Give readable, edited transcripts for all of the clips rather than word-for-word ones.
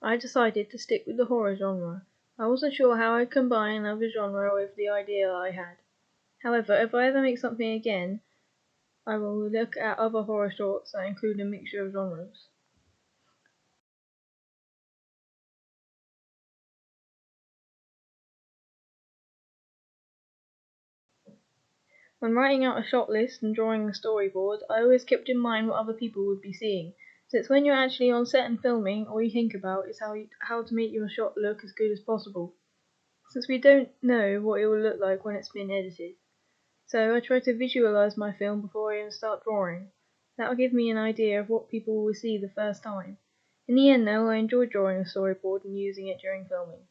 I decided to stick with the horror genre. I wasn't sure how I'd combine another genre with the idea I had. However, if I ever make something again, I will look at other horror shorts that include a mixture of genres. When writing out a shot list and drawing a storyboard, I always kept in mind what other people would be seeing, since when you're actually on set and filming, all you think about is how to make your shot look as good as possible, since we don't know what it will look like when it's been edited. So I try to visualize my film before I even start drawing. That will give me an idea of what people will see the first time. In the end though, I enjoyed drawing a storyboard and using it during filming.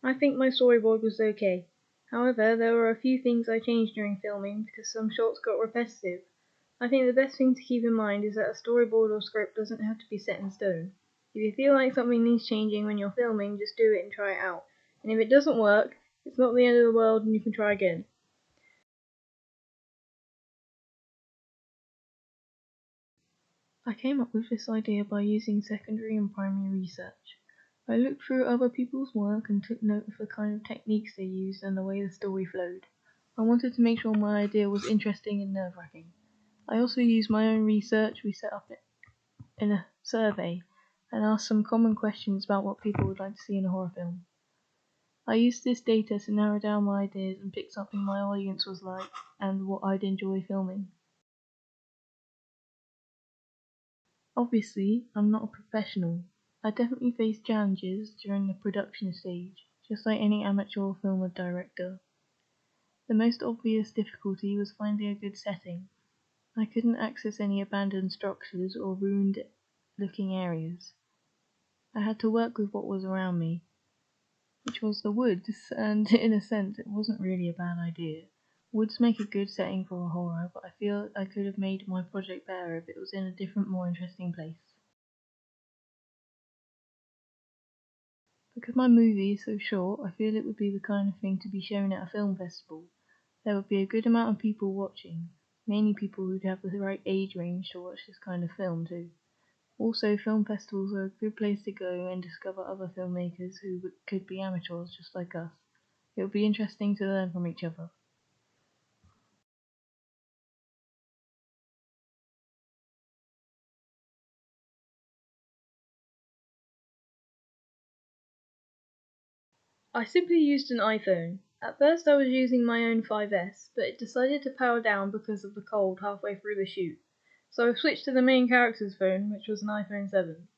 I think my storyboard was okay. However, there were a few things I changed during filming because some shots got repetitive. I think the best thing to keep in mind is that a storyboard or script doesn't have to be set in stone. If you feel like something needs changing when you're filming, just do it and try it out. And if it doesn't work, it's not the end of the world and you can try again. I came up with this idea by using secondary and primary research. I looked through other people's work and took note of the kind of techniques they used and the way the story flowed. I wanted to make sure my idea was interesting and nerve-wracking. I also used my own research. We set up in a survey and asked some common questions about what people would like to see in a horror film. I used this data to narrow down my ideas and pick something my audience was like and what I'd enjoy filming. Obviously, I'm not a professional. I definitely faced challenges during the production stage, just like any amateur film or director. The most obvious difficulty was finding a good setting. I couldn't access any abandoned structures or ruined looking areas. I had to work with what was around me, which was the woods, and in a sense it wasn't really a bad idea. Woods make a good setting for a horror, but I feel I could have made my project better if it was in a different, more interesting place. Because my movie is so short, I feel it would be the kind of thing to be shown at a film festival. There would be a good amount of people watching, mainly people who'd have the right age range to watch this kind of film too. Also, film festivals are a good place to go and discover other filmmakers who could be amateurs just like us. It would be interesting to learn from each other. I simply used an iPhone. At first I was using my own 5S, but it decided to power down because of the cold halfway through the shoot. So I switched to the main character's phone, which was an iPhone 7.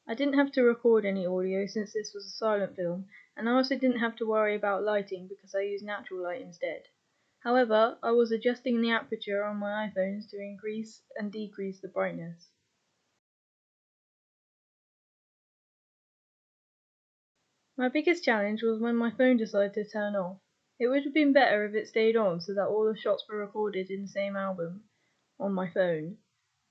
I didn't have to record any audio since this was a silent film, and I also didn't have to worry about lighting because I used natural light instead. However, I was adjusting the aperture on my iPhones to increase and decrease the brightness. My biggest challenge was when my phone decided to turn off. It would have been better if it stayed on so that all the shots were recorded in the same album on my phone.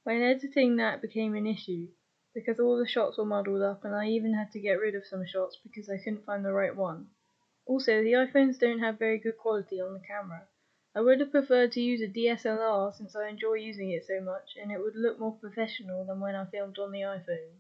When editing that became an issue because all the shots were muddled up and I even had to get rid of some shots because I couldn't find the right one. Also, the iPhones don't have very good quality on the camera. I would have preferred to use a DSLR since I enjoy using it so much and it would look more professional than when I filmed on the iPhone.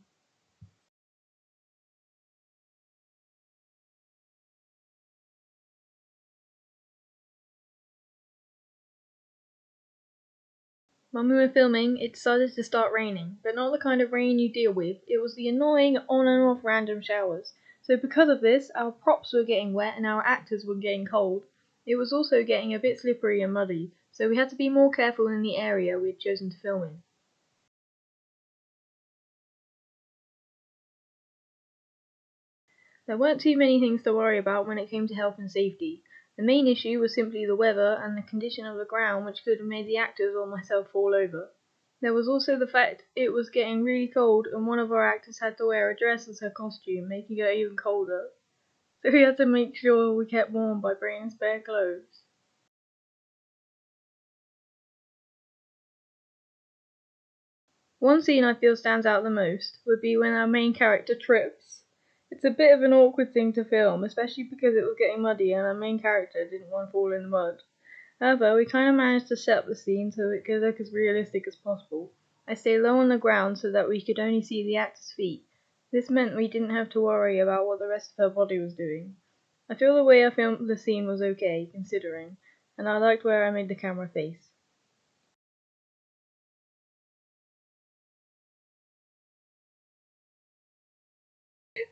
When we were filming, it decided to start raining, but not the kind of rain you deal with. It was the annoying on and off random showers. So because of this, our props were getting wet and our actors were getting cold. It was also getting a bit slippery and muddy, so we had to be more careful in the area we had chosen to film in. There weren't too many things to worry about when it came to health and safety. The main issue was simply the weather and the condition of the ground, which could have made the actors or myself fall over. There was also the fact it was getting really cold and one of our actors had to wear a dress as her costume, making it even colder. So we had to make sure we kept warm by bringing spare clothes. One scene I feel stands out the most would be when our main character trips. It's a bit of an awkward thing to film, especially because it was getting muddy and our main character didn't want to fall in the mud. However, we kind of managed to set up the scene so it could look as realistic as possible. I stayed low on the ground so that we could only see the actor's feet. This meant we didn't have to worry about what the rest of her body was doing. I feel the way I filmed the scene was okay, considering, and I liked where I made the camera face.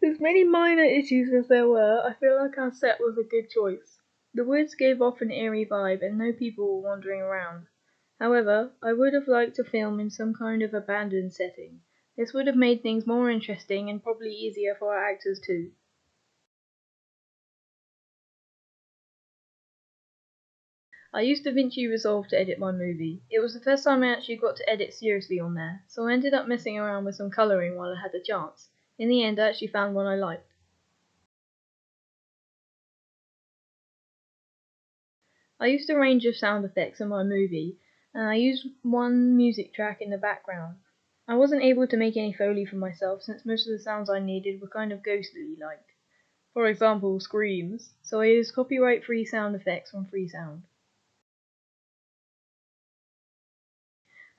As many minor issues as there were, I feel like our set was a good choice. The woods gave off an eerie vibe and no people were wandering around. However, I would have liked to film in some kind of abandoned setting. This would have made things more interesting and probably easier for our actors too. I used DaVinci Resolve to edit my movie. It was the first time I actually got to edit seriously on there, so I ended up messing around with some colouring while I had the chance. In the end, I actually found one I liked. I used a range of sound effects in my movie, and I used one music track in the background. I wasn't able to make any Foley for myself since most of the sounds I needed were kind of ghostly like, for example, screams, so I used copyright free sound effects from Freesound.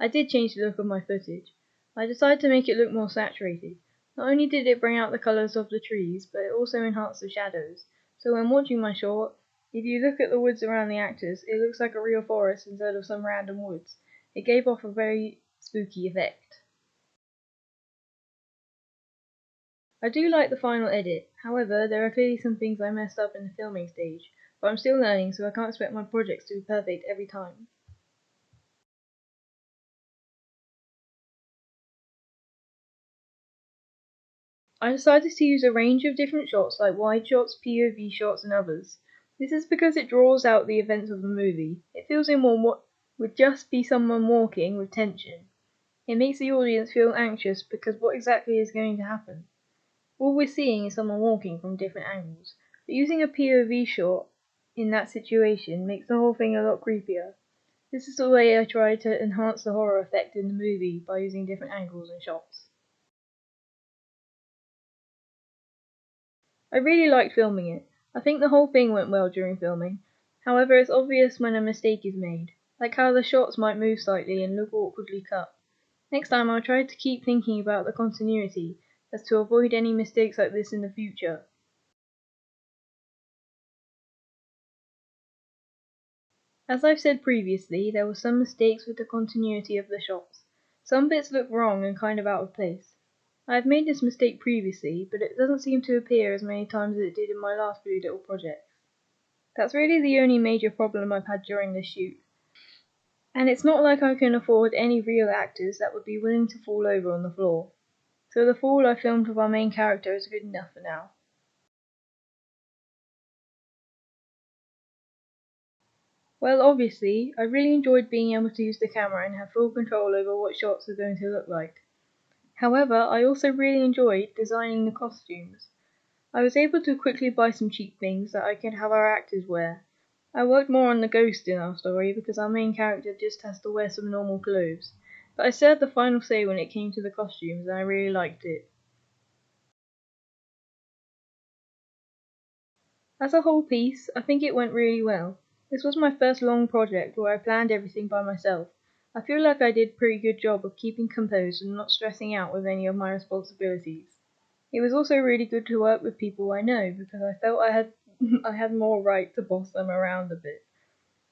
I did change the look of my footage. I decided to make it look more saturated. Not only did it bring out the colours of the trees, but it also enhanced the shadows. So when watching my short, if you look at the woods around the actors, it looks like a real forest instead of some random woods. It gave off a very spooky effect. I do like the final edit. However, there are clearly some things I messed up in the filming stage, but I'm still learning, so I can't expect my projects to be perfect every time. I decided to use a range of different shots like wide shots, POV shots, and others. This is because it draws out the events of the movie. It fills in what would just be someone walking with tension. It makes the audience feel anxious because what exactly is going to happen? All we're seeing is someone walking from different angles, but using a POV shot in that situation makes the whole thing a lot creepier. This is the way I try to enhance the horror effect in the movie by using different angles and shots. I really liked filming it. I think the whole thing went well during filming. However, it's obvious when a mistake is made, like how the shots might move slightly and look awkwardly cut. Next time I'll try to keep thinking about the continuity as to avoid any mistakes like this in the future. As I've said previously, there were some mistakes with the continuity of the shots. Some bits look wrong and kind of out of place. I have made this mistake previously, but it doesn't seem to appear as many times as it did in my last few little projects. That's really the only major problem I've had during this shoot. And it's not like I can afford any real actors that would be willing to fall over on the floor. So the fall I filmed with our main character is good enough for now. Well, obviously, I really enjoyed being able to use the camera and have full control over what shots are going to look like. However, I also really enjoyed designing the costumes. I was able to quickly buy some cheap things that I could have our actors wear. I worked more on the ghost in our story because our main character just has to wear some normal clothes. But I still had the final say when it came to the costumes and I really liked it. As a whole piece, I think it went really well. This was my first long project where I planned everything by myself. I feel like I did a pretty good job of keeping composed and not stressing out with any of my responsibilities. It was also really good to work with people I know because I felt I had I had more right to boss them around a bit.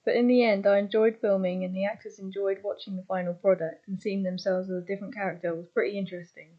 But in the end, I enjoyed filming and the actors enjoyed watching the final product and seeing themselves as a different character was pretty interesting.